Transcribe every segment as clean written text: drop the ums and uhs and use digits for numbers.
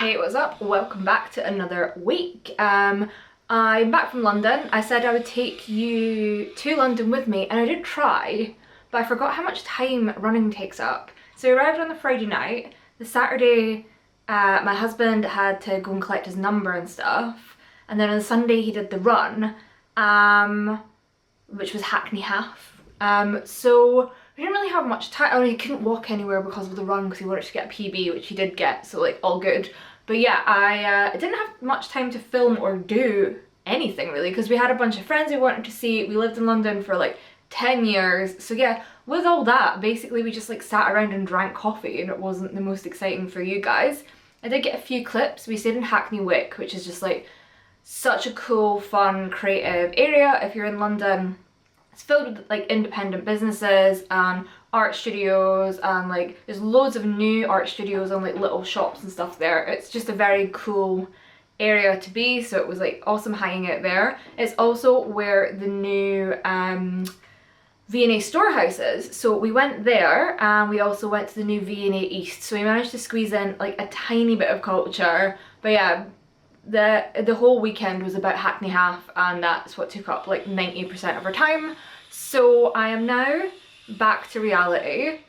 Hey, what's up? Welcome back to another week. I'm back from London. I said I would take you to London with me, and I did try, but I forgot how much time running takes up. So we arrived on the Friday night. The Saturday, my husband had to go and collect his number and stuff, and then on the Sunday he did the run, which was Hackney Half. So we didn't really have much time. I mean, he couldn't walk anywhere because of the run because he wanted to get a PB, which he did get, so like all good. But yeah, I didn't have much time to film or do anything really because we had a bunch of friends we wanted to see. We lived in London for like 10 years. So yeah, with all that, basically we just like sat around and drank coffee, and it wasn't the most exciting for you guys. I did get a few clips. We stayed in Hackney Wick, which is just like such a cool, fun, creative area if you're in London. It's filled with like independent businesses and art studios, and like there's loads of new art studios and like little shops and stuff there. It's just a very cool area to be, so it was like awesome hanging out there. It's also where the new V&A storehouse is, so we went there, and we also went to the new V&A East, so we managed to squeeze in like a tiny bit of culture. But yeah, the whole weekend was about Hackney Half, and that's what took up like 90% of our time. So I am now back to reality,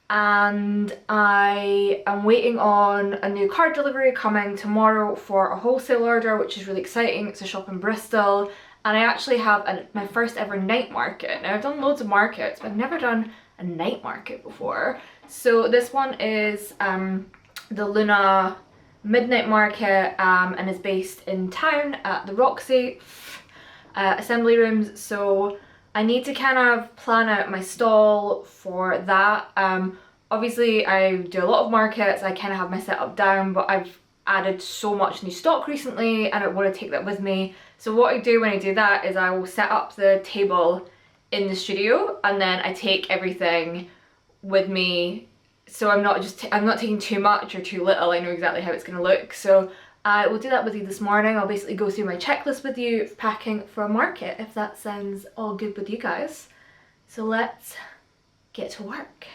and I am waiting on a new card delivery coming tomorrow for a wholesale order, which is really exciting. It's a shop in Bristol, and I actually have my first ever night market. Now I've done loads of markets, but I've never done a night market before. So this one is the Lunar midnight market, and is based in town at the Roxy assembly rooms. So I need to kind of plan out my stall for that. Obviously I do a lot of markets, I kind of have my setup down, but I've added so much new stock recently and I want to take that with me. So what I do when I do that is I will set up the table in the studio, and then I take everything with me. So I'm not taking too much or too little. I know exactly how it's going to look. So I will do that with you this morning. I'll basically go through my checklist with you of packing for a market, if that sounds all good with you guys. So let's get to work.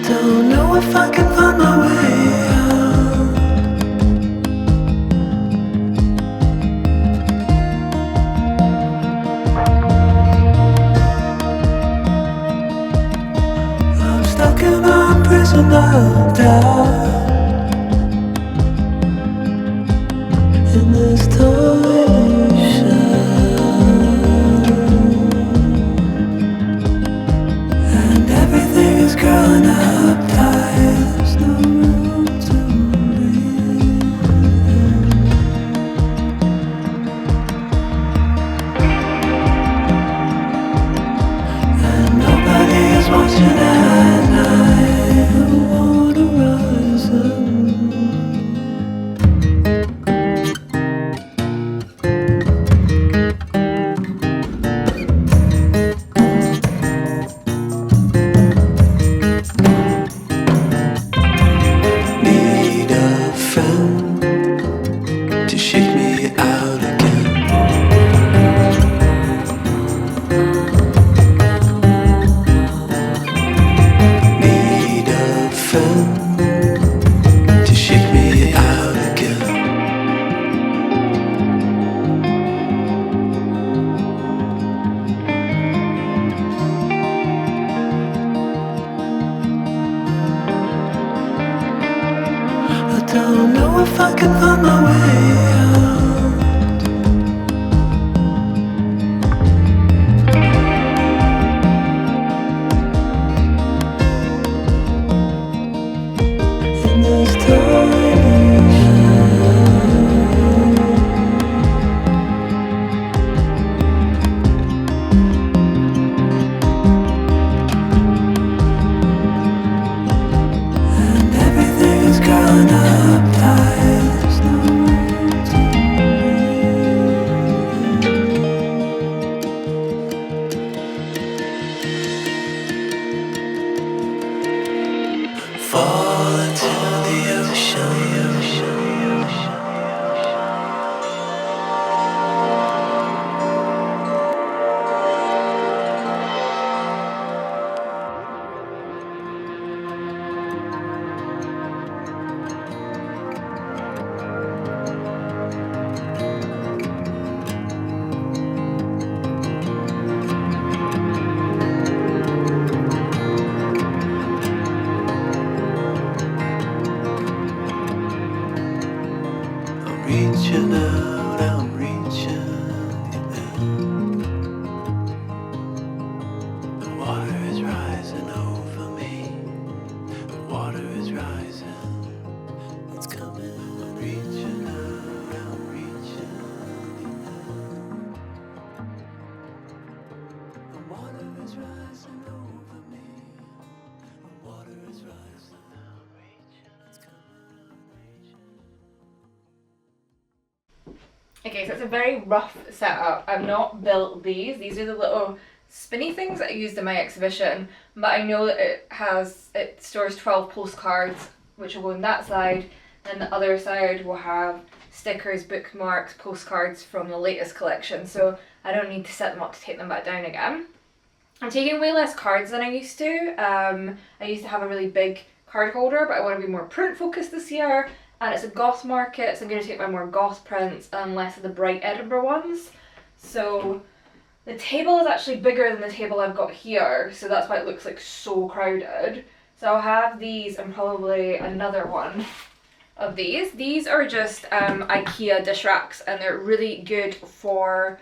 Don't know if I can find my way out. I'm stuck in a prison of doubt, in this tiny shell, and everything is growing up. Don't know if I can find my way out. In this tiny shell, and everything is growing up. There's no room to fall into the ocean. Reaching out, I'm reaching out. The water is rising over me. The water is rising. It's coming. I'm reaching out, I'm reaching out. The water is rising over me. The water is rising. I'm reaching. It's coming. I'm reaching. Okay, so it's a very rough setup. I've not built these. These are the little spinny things that I used in my exhibition, but I know that it stores 12 postcards, which will go on that side. Then the other side will have stickers, bookmarks, postcards from the latest collection, so I don't need to set them up to take them back down again. I'm taking way less cards than I used to. I used to have a really big card holder, but I want to be more print focused this year. And it's a goth market, so I'm going to take my more goth prints and less of the bright Edinburgh ones. So the table is actually bigger than the table I've got here, so that's why it looks like so crowded. So I'll have these and probably another one of these. These are just IKEA dish racks, and they're really good for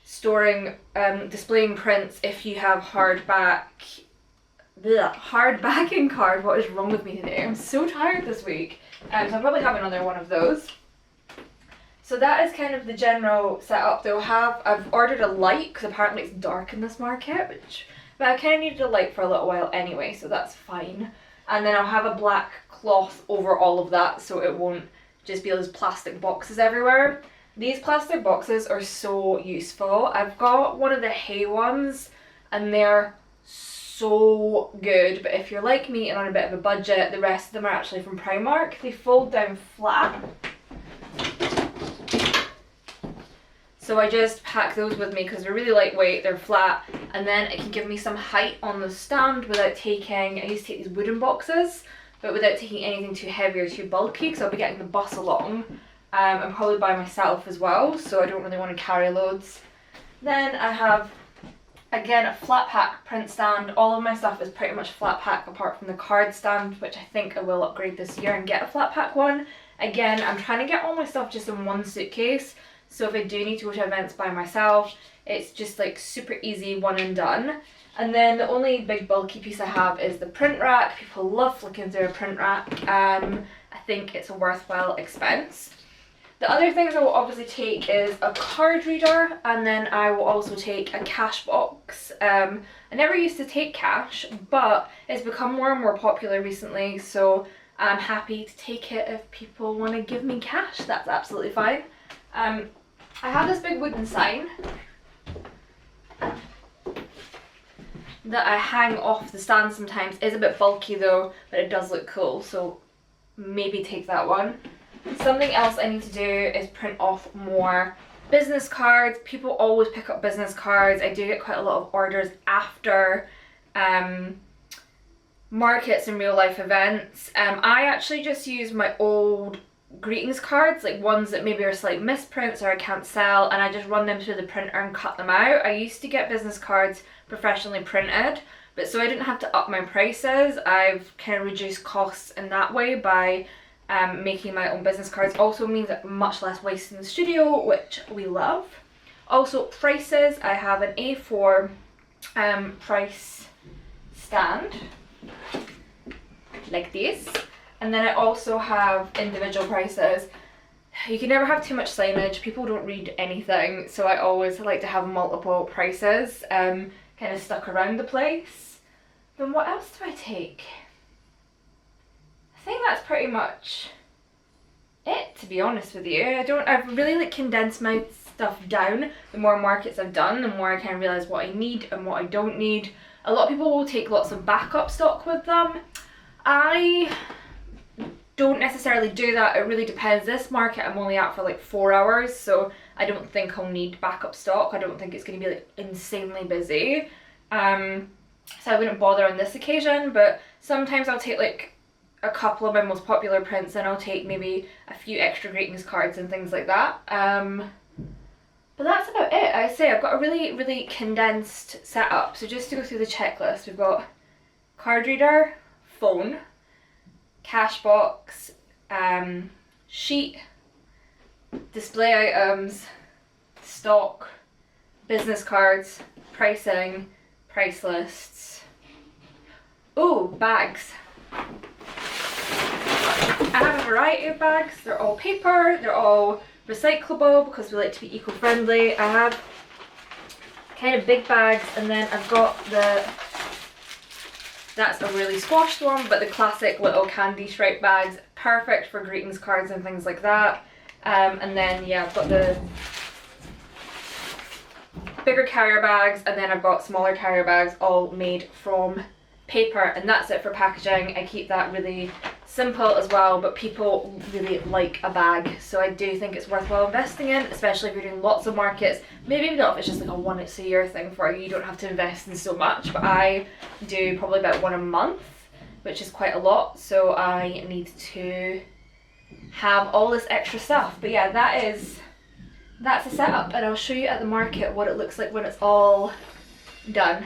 storing, displaying prints if you have hard backing card. What is wrong with me today? I'm so tired this week. So I'll probably have another one of those. So that is kind of the general setup. I've ordered a light because apparently it's dark in this market, but I kind of needed a light for a little while anyway, so that's fine. And then I'll have a black cloth over all of that so it won't just be those plastic boxes everywhere. These plastic boxes are so useful. I've got one of the hay ones and they're so good, but if you're like me and on a bit of a budget, the rest of them are actually from Primark. They fold down flat, so I just pack those with me because they're really lightweight, they're flat, and then it can give me some height on the stand without taking, I used to take these wooden boxes, but without taking anything too heavy or too bulky, because I'll be getting the bus along, and probably by myself as well, so I don't really want to carry loads. Then I have, again, a flat pack print stand. All of my stuff is pretty much flat pack apart from the card stand, which I think I will upgrade this year and get a flat pack one. Again, I'm trying to get all my stuff just in one suitcase, so if I do need to go to events by myself, it's just like super easy, one and done. And then the only big bulky piece I have is the print rack. People love flicking through a print rack. I think it's a worthwhile expense. The other things I will obviously take is a card reader, and then I will also take a cash box. I never used to take cash, but it's become more and more popular recently, so I'm happy to take it if people want to give me cash. That's absolutely fine. I have this big wooden sign that I hang off the stand sometimes. It's a bit bulky though, but it does look cool, so maybe take that one. Something else I need to do is print off more business cards. People always pick up business cards. I do get quite a lot of orders after markets and real life events. I actually just use my old greetings cards, like ones that maybe are slight misprints or I can't sell, and I just run them through the printer and cut them out. I used to get business cards professionally printed, but so I didn't have to up my prices. I've kind of reduced costs in that way by making my own business cards. Also means much less waste in the studio, which we love. Also prices, I have an A4 price stand like this, and then I also have individual prices. You can never have too much signage, people don't read anything, so I always like to have multiple prices kind of stuck around the place. Then what else do I take? I think that's pretty much it, to be honest with you. I've really like condensed my stuff down. The more markets I've done, the more I kind of realise what I need and what I don't need. A lot of people will take lots of backup stock with them. I don't necessarily do that. It really depends. This market I'm only at for like 4 hours, so I don't think I'll need backup stock. I don't think it's going to be like insanely busy. So I wouldn't bother on this occasion, but sometimes I'll take like a couple of my most popular prints and I'll take maybe a few extra greetings cards and things like that. But that's about it. I say I've got a really condensed setup. So just to go through the checklist, we've got card reader, phone, cash box, sheet, display items, stock, business cards, pricing, price lists. Oh, bags. I have a variety of bags. They're all paper, they're all recyclable because we like to be eco-friendly. I have kind of big bags, and then I've got that's a really squashed one, but the classic little candy stripe bags, perfect for greetings cards and things like that. And then yeah, I've got the bigger carrier bags, and then I've got smaller carrier bags all made from paper, and that's it for packaging. I keep that really simple as well, but people really like a bag, so I do think it's worthwhile investing in, especially if you're doing lots of markets. Maybe not if it's just like a once a year thing for you, you don't have to invest in so much, but I do probably about one a month, which is quite a lot, so I need to have all this extra stuff. But yeah, that's a setup, and I'll show you at the market what it looks like when it's all done.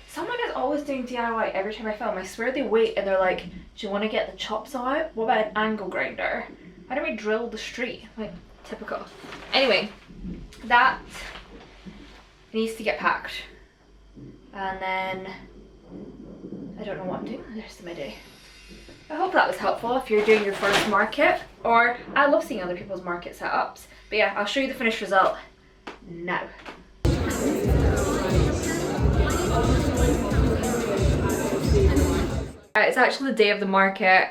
Someone is always doing DIY every time I film. I swear they wait and they're like, do you want to get the chops out? What about an angle grinder? Why don't we drill the street? Like, typical. Anyway, that needs to get packed. And then, I don't know what I'm doing the rest of my day. I hope that was helpful if you're doing your first market, or I love seeing other people's market setups. But yeah, I'll show you the finished result now. It's actually the day of the market.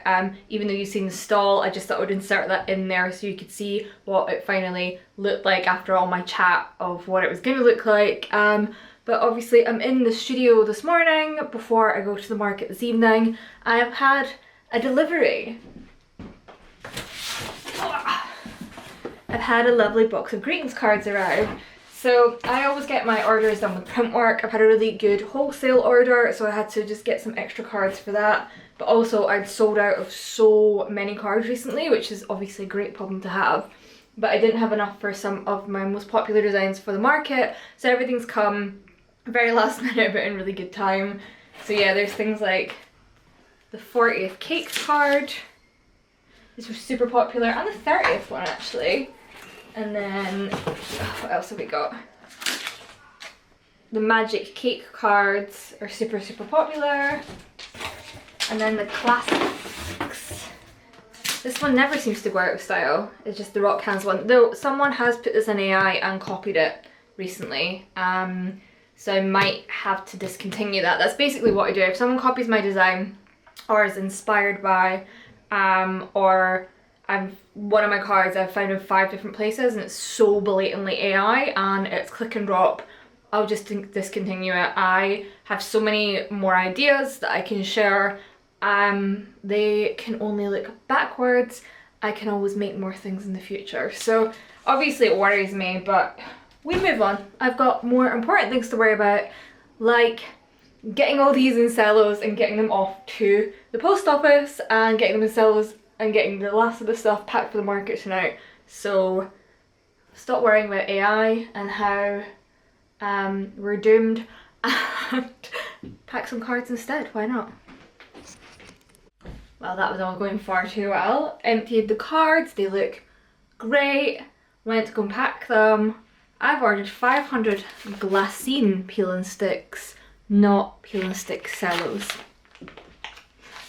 Even though you've seen the stall, I just thought I would insert that in there so you could see what it finally looked like after all my chat of what it was going to look like. But obviously I'm in the studio this morning before I go to the market this evening. I have had a delivery. I've had a lovely box of greetings cards arrive. So I always get my orders done with print work. I've had a really good wholesale order, so I had to just get some extra cards for that. But also I'd sold out of so many cards recently, which is obviously a great problem to have. But I didn't have enough for some of my most popular designs for the market, so everything's come very last minute but in really good time. So yeah, there's things like the 40th cakes card. These were super popular, and the 30th one actually. And then, what else have we got? The magic cake cards are super popular. And then the classics. This one never seems to go out of style. It's just the rock hands one. Though someone has put this in AI and copied it recently. So I might have to discontinue that. That's basically what I do. If someone copies my design or is inspired by, or one of my cards I've found in 5 different places and it's so blatantly AI and it's click and drop, I'll just discontinue it. I have so many more ideas that I can share. They can only look backwards. I can always make more things in the future. So obviously it worries me, but we move on. I've got more important things to worry about, like getting all these in cellos and getting them off to the post office and getting them in cellos and getting the last of the stuff packed for the market tonight. So stop worrying about AI and how we're doomed, and pack some cards instead. Why not? Well, that was all going far too well. Emptied the cards, they look great. Went to go and pack them. I've ordered 500 glassine peel and sticks, not peel and stick cellos.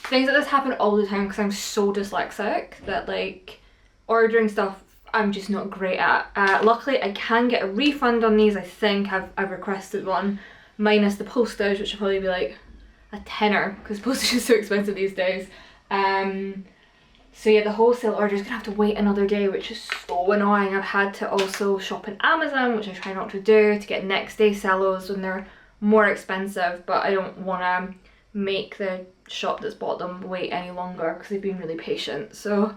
Things like this happen all the time because I'm so dyslexic that like ordering stuff I'm just not great at. Luckily I can get a refund on these. I think I've requested one, minus the postage, which will probably be like a tenner because postage is so expensive these days. So yeah, the wholesale order is gonna have to wait another day, which is so annoying. I've had to also shop in Amazon, which I try not to do, to get next day cellos when they're more expensive, but I don't want to make the shop that's bought them wait any longer because they've been really patient. So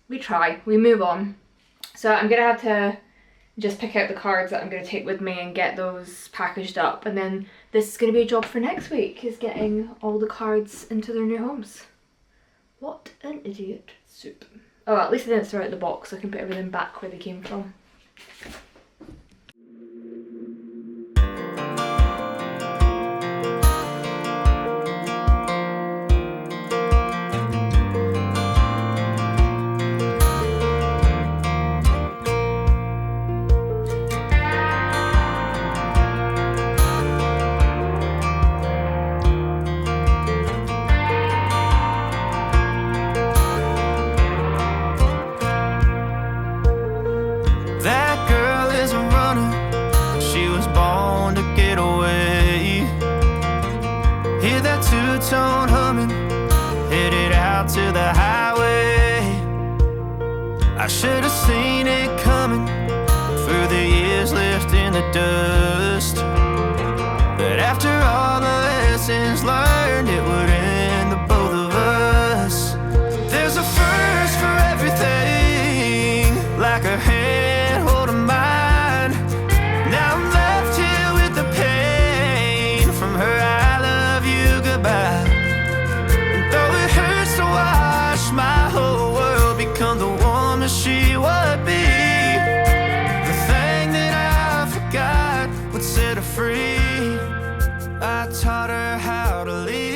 we try, we move on. So I'm gonna have to just pick out the cards that I'm gonna take with me and get those packaged up, and then this is gonna be a job for next week, is getting all the cards into their new homes. What an idiot. Soup. Oh, at least I didn't throw out the box, so I can put everything back where they came from. That girl is a runner, she was born to get away. Hear that two-tone humming, headed out to the highway. I should have seen it coming through the years left in the dust. But after all the lessons learned, it would end the both of us. There's a first for everything, like a hand holding mine. Now I'm left here with the pain from her I love you goodbye. And though it hurts to watch my whole world become the woman she would be, the thing that I forgot would set her free. I taught her how to live.